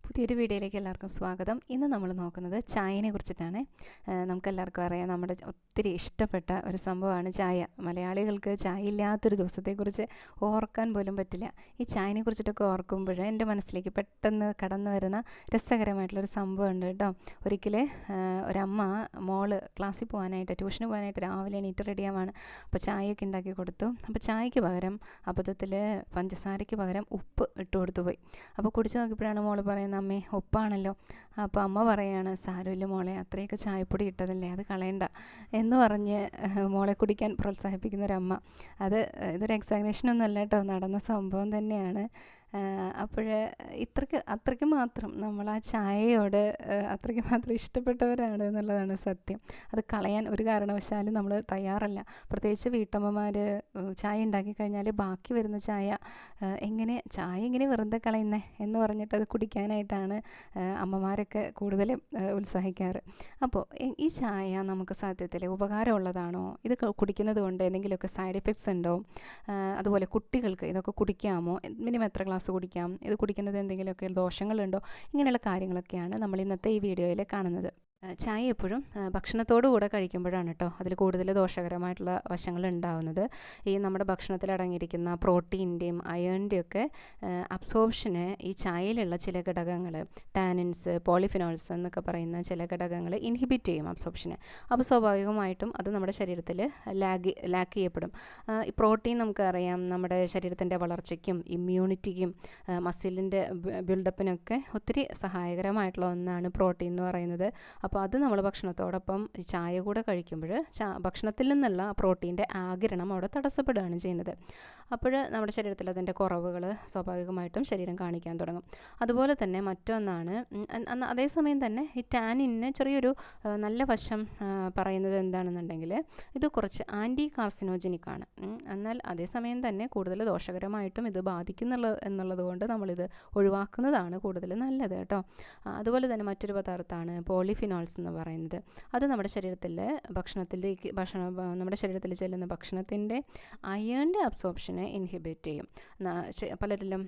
പുതിയൊരു വീഡിയോയിലേക്ക് എല്ലാവർക്കും സ്വാഗതം. ഇന്ന് നമ്മൾ നോക്കുന്നത് ചായനെ കുറിച്ചിട്ടാണ്. നമുക്കെല്ലാവർക്കും അറിയാം, നമ്മുടെ ഒത്തിരി ഇഷ്ടപ്പെട്ട ഒരു സംഭവമാണ് ചായ. മലയാളികൾക്ക് ചായ ഇല്ലാത്തൊരു ദിവസത്തെക്കുറിച്ച് ഓർക്കാൻ പോലും പറ്റില്ല. ഈ ചായനെ കുറിച്ചിട്ടൊക്കെ ഓർക്കുമ്പോൾ എൻ്റെ മനസ്സിലേക്ക് പെട്ടെന്ന് കടന്നു വരുന്ന രസകരമായിട്ടുള്ളൊരു സംഭവം ഉണ്ട് കേട്ടോ. ഒരിക്കൽ ഒരമ്മ മോള് ക്ലാസ്സിൽ പോകാനായിട്ട്, ട്യൂഷന് പോകാനായിട്ട് രാവിലെ എണീറ്റ് റെഡിയാവാണ്. അപ്പോൾ ചായയൊക്കെ ഉണ്ടാക്കി കൊടുത്തു. അപ്പോൾ ചായക്ക് പകരം അബദ്ധത്തിൽ പഞ്ചസാരയ്ക്ക് പകരം ഉപ്പ് ഇട്ട് കൊടുത്തു പോയി. അപ്പോൾ കുടിച്ച് നോക്കിയപ്പോഴാണ് മോള് പറയുന്നത്, അമ്മേ ഉപ്പാണല്ലോ. അപ്പോൾ അമ്മ പറയാണ്, സാരമില്ല മോളെ, അത്രയൊക്കെ ചായപ്പൊടി ഇട്ടതല്ലേ, അത് കളയണ്ട എന്ന് പറഞ്ഞ് മോളെ കുടിക്കാൻ പ്രോത്സാഹിപ്പിക്കുന്നൊരമ്മ. ഇതൊരു എക്സാഗ്രേഷനൊന്നും അല്ല കേട്ടോ, നടന്ന സംഭവം തന്നെയാണ്. അപ്പോൾ അത്രയ്ക്ക് മാത്രം നമ്മൾ ആ ചായയോട് അത്രയ്ക്ക് മാത്രം ഇഷ്ടപ്പെട്ടവരാണ് എന്നുള്ളതാണ് സത്യം. അത് കളയാൻ ഒരു കാരണവശാലും നമ്മൾ തയ്യാറല്ല. പ്രത്യേകിച്ച് വീട്ടമ്മമാർ ചായ ഉണ്ടാക്കി കഴിഞ്ഞാൽ ബാക്കി വരുന്ന ചായ എങ്ങനെ വെറുതെ കളയുന്നേ എന്ന് പറഞ്ഞിട്ട് അത് കുടിക്കാനായിട്ടാണ് അമ്മമാരൊക്കെ കൂടുതലും ഉത്സാഹിക്കാറ്. അപ്പോൾ ഈ ചായ നമുക്ക് സത്യത്തിൽ ഉപകാരമുള്ളതാണോ? ഇത് കുടിക്കുന്നത് കൊണ്ട് എന്തെങ്കിലുമൊക്കെ സൈഡ് എഫക്ട്സ് ഉണ്ടോ? അതുപോലെ കുട്ടികൾക്ക് ഇതൊക്കെ കുടിക്കാമോ? മിനിമം എത്ര ഗ്ലാസ് കുടിക്കാം? ഇത് കുടിക്കുന്നത് എന്തെങ്കിലുമൊക്കെ ദോഷങ്ങളുണ്ടോ? ഇങ്ങനെയുള്ള കാര്യങ്ങളൊക്കെയാണ് നമ്മൾ ഇന്നത്തെ ഈ വീഡിയോയിൽ കാണുന്നത്. ചായ എപ്പോഴും ഭക്ഷണത്തോടു കൂടെ കഴിക്കുമ്പോഴാണ് കേട്ടോ അതിൽ കൂടുതൽ ദോഷകരമായിട്ടുള്ള വശങ്ങൾ ഉണ്ടാവുന്നത്. ഈ നമ്മുടെ ഭക്ഷണത്തിൽ അടങ്ങിയിരിക്കുന്ന പ്രോട്ടീൻ്റെയും അയേണിൻ്റെയും ഒക്കെ അബ്സോർപ്ഷന് ഈ ചായയിലുള്ള ചില ഘടകങ്ങൾ, ടാനിൻസ്, പോളിഫിനോൾസ് എന്നൊക്കെ പറയുന്ന ചില ഘടകങ്ങൾ ഇൻഹിബിറ്റ് ചെയ്യും അബ്സോർപ്ഷനെ. അപ്പോൾ സ്വാഭാവികമായിട്ടും അത് നമ്മുടെ ശരീരത്തിൽ ലാക്ക് ചെയ്യപ്പെടും. ഈ പ്രോട്ടീൻ നമുക്കറിയാം നമ്മുടെ ശരീരത്തിൻ്റെ വളർച്ചയ്ക്കും ഇമ്മ്യൂണിറ്റിക്കും മസിലിൻ്റെ ബിൽഡപ്പിനൊക്കെ ഒത്തിരി സഹായകരമായിട്ടുള്ള ഒന്നാണ് പ്രോട്ടീൻ എന്ന് പറയുന്നത്. അപ്പോൾ അത് നമ്മൾ ഭക്ഷണത്തോടൊപ്പം ചായ കൂടെ കഴിക്കുമ്പോൾ ഭക്ഷണത്തിൽ നിന്നുള്ള പ്രോട്ടീൻ്റെ ആഗിരണം അവിടെ തടസ്സപ്പെടുകയാണ് ചെയ്യുന്നത്. അപ്പോൾ നമ്മുടെ ശരീരത്തിൽ അതിൻ്റെ കുറവുകൾ സ്വാഭാവികമായിട്ടും ശരീരം കാണിക്കാൻ തുടങ്ങും. അതുപോലെ തന്നെ മറ്റൊന്നാണ്, അതേസമയം തന്നെ ഈ ടാനിന് ചെറിയൊരു നല്ല വശം പറയുന്നത് എന്താണെന്നുണ്ടെങ്കിൽ ഇത് കുറച്ച് ആൻറ്റി കാർസിനോജനിക്കാണ്. എന്നാൽ അതേസമയം തന്നെ കൂടുതൽ ദോഷകരമായിട്ടും ഇത് എന്നുള്ളത് കൊണ്ട് നമ്മളിത് ഒഴിവാക്കുന്നതാണ് കൂടുതൽ നല്ലത് കേട്ടോ. അതുപോലെ തന്നെ മറ്റൊരു പദാർത്ഥമാണ് പോളിഫിനോൾസ് എന്ന് പറയുന്നത്. അത് നമ്മുടെ നമ്മുടെ ശരീരത്തിൽ ചെല്ലുന്ന ഭക്ഷണത്തിൻ്റെ അയേണിൻ്റെ അബ്സോർപ്ഷനെ ഇൻഹിബിറ്റ് ചെയ്യും. പലരിലും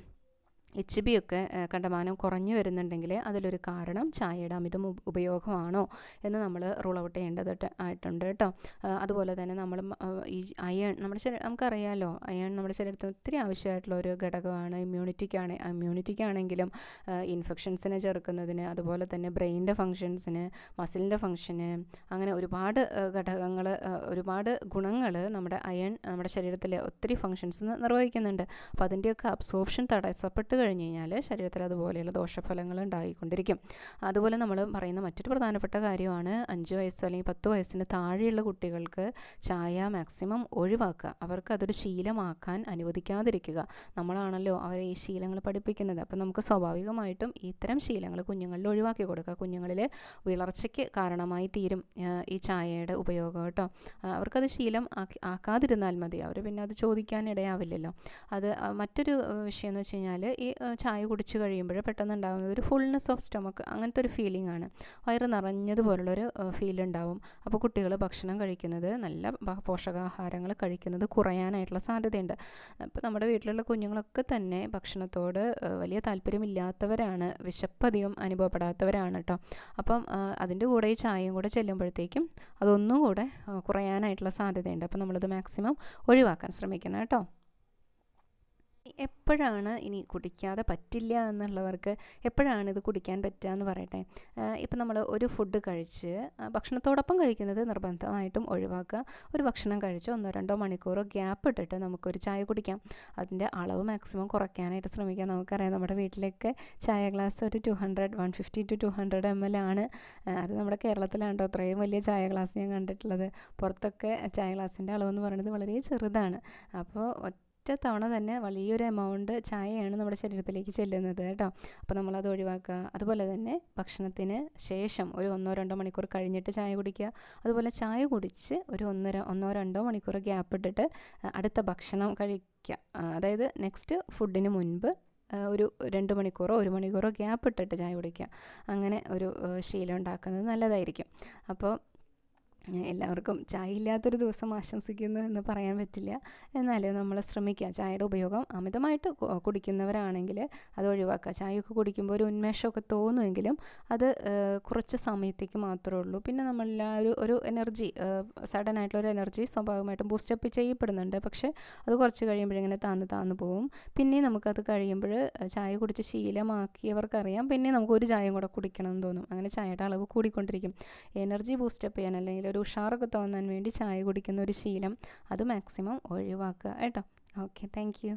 HB ഒക്കെ കണ്ടമാനം കുറഞ്ഞു വരുന്നുണ്ടെങ്കിൽ അതിലൊരു കാരണം ചായയുടെ അമിത ഉപയോഗമാണോ എന്ന് നമ്മൾ റൂൾ ഔട്ട് ആയിട്ടുണ്ട് കേട്ടോ. അതുപോലെ തന്നെ നമ്മൾ ഈ അയൺ നമുക്കറിയാമല്ലോ, അയൺ നമ്മുടെ ശരീരത്തിന് ഒത്തിരി ആവശ്യമായിട്ടുള്ള ഒരു ഘടകമാണ്. ഇമ്മ്യൂണിറ്റിക്കാണെങ്കിലും ഇൻഫെക്ഷൻസിനെ ചെറുക്കുന്നതിന്, അതുപോലെ തന്നെ ബ്രെയിനിൻ്റെ ഫങ്ഷൻസിന്, മസിലിൻ്റെ ഫങ്ഷന്, അങ്ങനെ ഒരുപാട് ഘടകങ്ങൾ, ഒരുപാട് ഗുണങ്ങൾ നമ്മുടെ അയൺ നമ്മുടെ ശരീരത്തിലെ ഒത്തിരി ഫങ്ഷൻസ് നിർവഹിക്കുന്നുണ്ട്. അപ്പോൾ അതിൻ്റെയൊക്കെ അബ്സോർപ്ഷൻ തടസ്സപ്പെട്ട് കഴിഞ്ഞ് കഴിഞ്ഞാൽ ശരീരത്തിൽ അതുപോലെയുള്ള ദോഷഫലങ്ങൾ ഉണ്ടായിക്കൊണ്ടിരിക്കും. അതുപോലെ നമ്മൾ പറയുന്ന മറ്റൊരു പ്രധാനപ്പെട്ട കാര്യമാണ് 5 വയസ്സോ അല്ലെങ്കിൽ 10 വയസ്സിന് താഴെയുള്ള കുട്ടികൾക്ക് ചായ മാക്സിമം ഒഴിവാക്കുക. അവർക്ക് അതൊരു ശീലമാക്കാൻ അനുവദിക്കാതിരിക്കുക. നമ്മളാണല്ലോ അവരെ ഈ ശീലങ്ങൾ പഠിപ്പിക്കുന്നത്. അപ്പം നമുക്ക് സ്വാഭാവികമായിട്ടും ഇത്തരം ശീലങ്ങൾ കുഞ്ഞുങ്ങളിൽ ഒഴിവാക്കി കൊടുക്കുക. കുഞ്ഞുങ്ങളിൽ വിളർച്ചയ്ക്ക് കാരണമായി തീരും ഈ ചായയുടെ ഉപയോഗം കേട്ടോ. അവർക്കത് ശീലം ആക്കാതിരുന്നാൽ മതി. അവർ പിന്നെ അത് ചോദിക്കാനിടയാവില്ലല്ലോ. അത് മറ്റൊരു വിഷയം എന്ന് വെച്ച് കഴിഞ്ഞാൽ, ഈ ചായ കുടിച്ച് കഴിയുമ്പോൾ പെട്ടെന്ന് ഉണ്ടാകുന്നത് ഒരു ഫുൾനെസ് ഓഫ് സ്റ്റൊമക്ക്, അങ്ങനത്തെ ഒരു ഫീലിംഗ് ആണ്. വയറ് നിറഞ്ഞതുപോലുള്ളൊരു ഫീൽ ഉണ്ടാവും. അപ്പോൾ കുട്ടികൾ ഭക്ഷണം കഴിക്കുന്നത്, നല്ല പോഷകാഹാരങ്ങൾ കഴിക്കുന്നത് കുറയാനായിട്ടുള്ള സാധ്യതയുണ്ട്. അപ്പോൾ നമ്മുടെ വീട്ടിലുള്ള കുഞ്ഞുങ്ങളൊക്കെ തന്നെ ഭക്ഷണത്തോട് വലിയ താല്പര്യമില്ലാത്തവരാണ്, വിശപ്പധികം അനുഭവപ്പെടാത്തവരാണ് കേട്ടോ. അപ്പം അതിൻ്റെ കൂടെ ഈ ചായയും കൂടെ ചെല്ലുമ്പോഴത്തേക്കും അതൊന്നും കൂടെ കുറയാനായിട്ടുള്ള സാധ്യതയുണ്ട്. അപ്പോൾ നമ്മളത് മാക്സിമം ഒഴിവാക്കാൻ ശ്രമിക്കണം കേട്ടോ. എപ്പോഴാണ് ഇനി കുടിക്കാതെ പറ്റില്ല എന്നുള്ളവർക്ക് എപ്പോഴാണ് ഇത് കുടിക്കാൻ പറ്റുക എന്ന് പറയട്ടെ. ഇപ്പം നമ്മൾ ഒരു ഫുഡ് കഴിച്ച് ഭക്ഷണത്തോടൊപ്പം കഴിക്കുന്നത് നിർബന്ധമായിട്ടും ഒഴിവാക്കുക. ഒരു ഭക്ഷണം കഴിച്ച് 1-2 മണിക്കൂർ ഗ്യാപ്പ് ഇട്ടിട്ട് നമുക്കൊരു ചായ കുടിക്കാം. അതിൻ്റെ അളവ് മാക്സിമം കുറയ്ക്കാനായിട്ട് ശ്രമിക്കാം. നമുക്കറിയാം, നമ്മുടെ വീട്ടിലേക്ക് ചായ ഗ്ലാസ് ഒരു 150 to 200 ml ആണ്. അത് നമ്മുടെ കേരളത്തിലാണ് കേട്ടോ അത്രയും വലിയ ചായ ഗ്ലാസ് ഞാൻ കണ്ടിട്ടുള്ളത്. പുറത്തൊക്കെ ചായ ഗ്ലാസിൻ്റെ അളവെന്ന് പറയുന്നത് വളരെ ചെറുതാണ്. അപ്പോൾ തവണ തന്നെ വലിയൊരു എമൗണ്ട് ചായയാണ് നമ്മുടെ ശരീരത്തിലേക്ക് ചെല്ലുന്നത് കേട്ടോ. അപ്പോൾ നമ്മളത് ഒഴിവാക്കുക. അതുപോലെ തന്നെ ഭക്ഷണത്തിന് ശേഷം ഒരു 1-2 മണിക്കൂർ കഴിഞ്ഞിട്ട് ചായ കുടിക്കുക. അതുപോലെ ചായ കുടിച്ച് ഒരു 1-2 മണിക്കൂർ ഗ്യാപ്പ് ഇട്ടിട്ട് അടുത്ത ഭക്ഷണം കഴിക്കുക. അതായത് നെക്സ്റ്റ് ഫുഡിന് മുൻപ് ഒരു 2 മണിക്കൂറോ 1 മണിക്കൂറോ ഗ്യാപ്പ് ഇട്ടിട്ട് ചായ കുടിക്കുക. അങ്ങനെ ഒരു ശീലം ഉണ്ടാക്കുന്നത് നല്ലതായിരിക്കും. അപ്പോൾ എല്ലാവർക്കും ചായ ഇല്ലാത്തൊരു ദിവസം ആശംസിക്കുന്നു എന്ന് പറയാൻ പറ്റില്ല. എന്നാലും നമ്മൾ ശ്രമിക്കുക. ചായയുടെ ഉപയോഗം അമിതമായിട്ട് കുടിക്കുന്നവരാണെങ്കിൽ അത് ഒഴിവാക്കുക. ചായയൊക്കെ കുടിക്കുമ്പോൾ ഒരു ഉന്മേഷമൊക്കെ തോന്നുമെങ്കിലും അത് കുറച്ച് സമയത്തേക്ക് മാത്രമേ ഉള്ളൂ. പിന്നെ നമ്മളെല്ലാവരും ഒരു എനർജി, സഡനായിട്ടുള്ളൊരു എനർജി സ്വാഭാവികമായിട്ടും ബൂസ്റ്റപ്പ് ചെയ്യപ്പെടുന്നുണ്ട്. പക്ഷേ അത് കുറച്ച് കഴിയുമ്പോഴിങ്ങനെ താന്ന് പോവും. പിന്നെയും നമുക്കത് കഴിയുമ്പോൾ ചായ കുടിച്ച് ശീലമാക്കിയവർക്കറിയാം, പിന്നെ നമുക്ക് ഒരു ചായയും കൂടെ കുടിക്കണം എന്ന് തോന്നും. അങ്ങനെ ചായയുടെ അളവ് കൂടിക്കൊണ്ടിരിക്കും. എനർജി ബൂസ്റ്റപ്പ് ചെയ്യാൻ അല്ലെങ്കിൽ ഒരു ഉഷാറൊക്കെ തോന്നാൻ വേണ്ടി ചായ കുടിക്കുന്ന ഒരു ശീലം അത് മാക്സിമം ഒഴിവാക്കുക കേട്ടോ. Okay, thank you.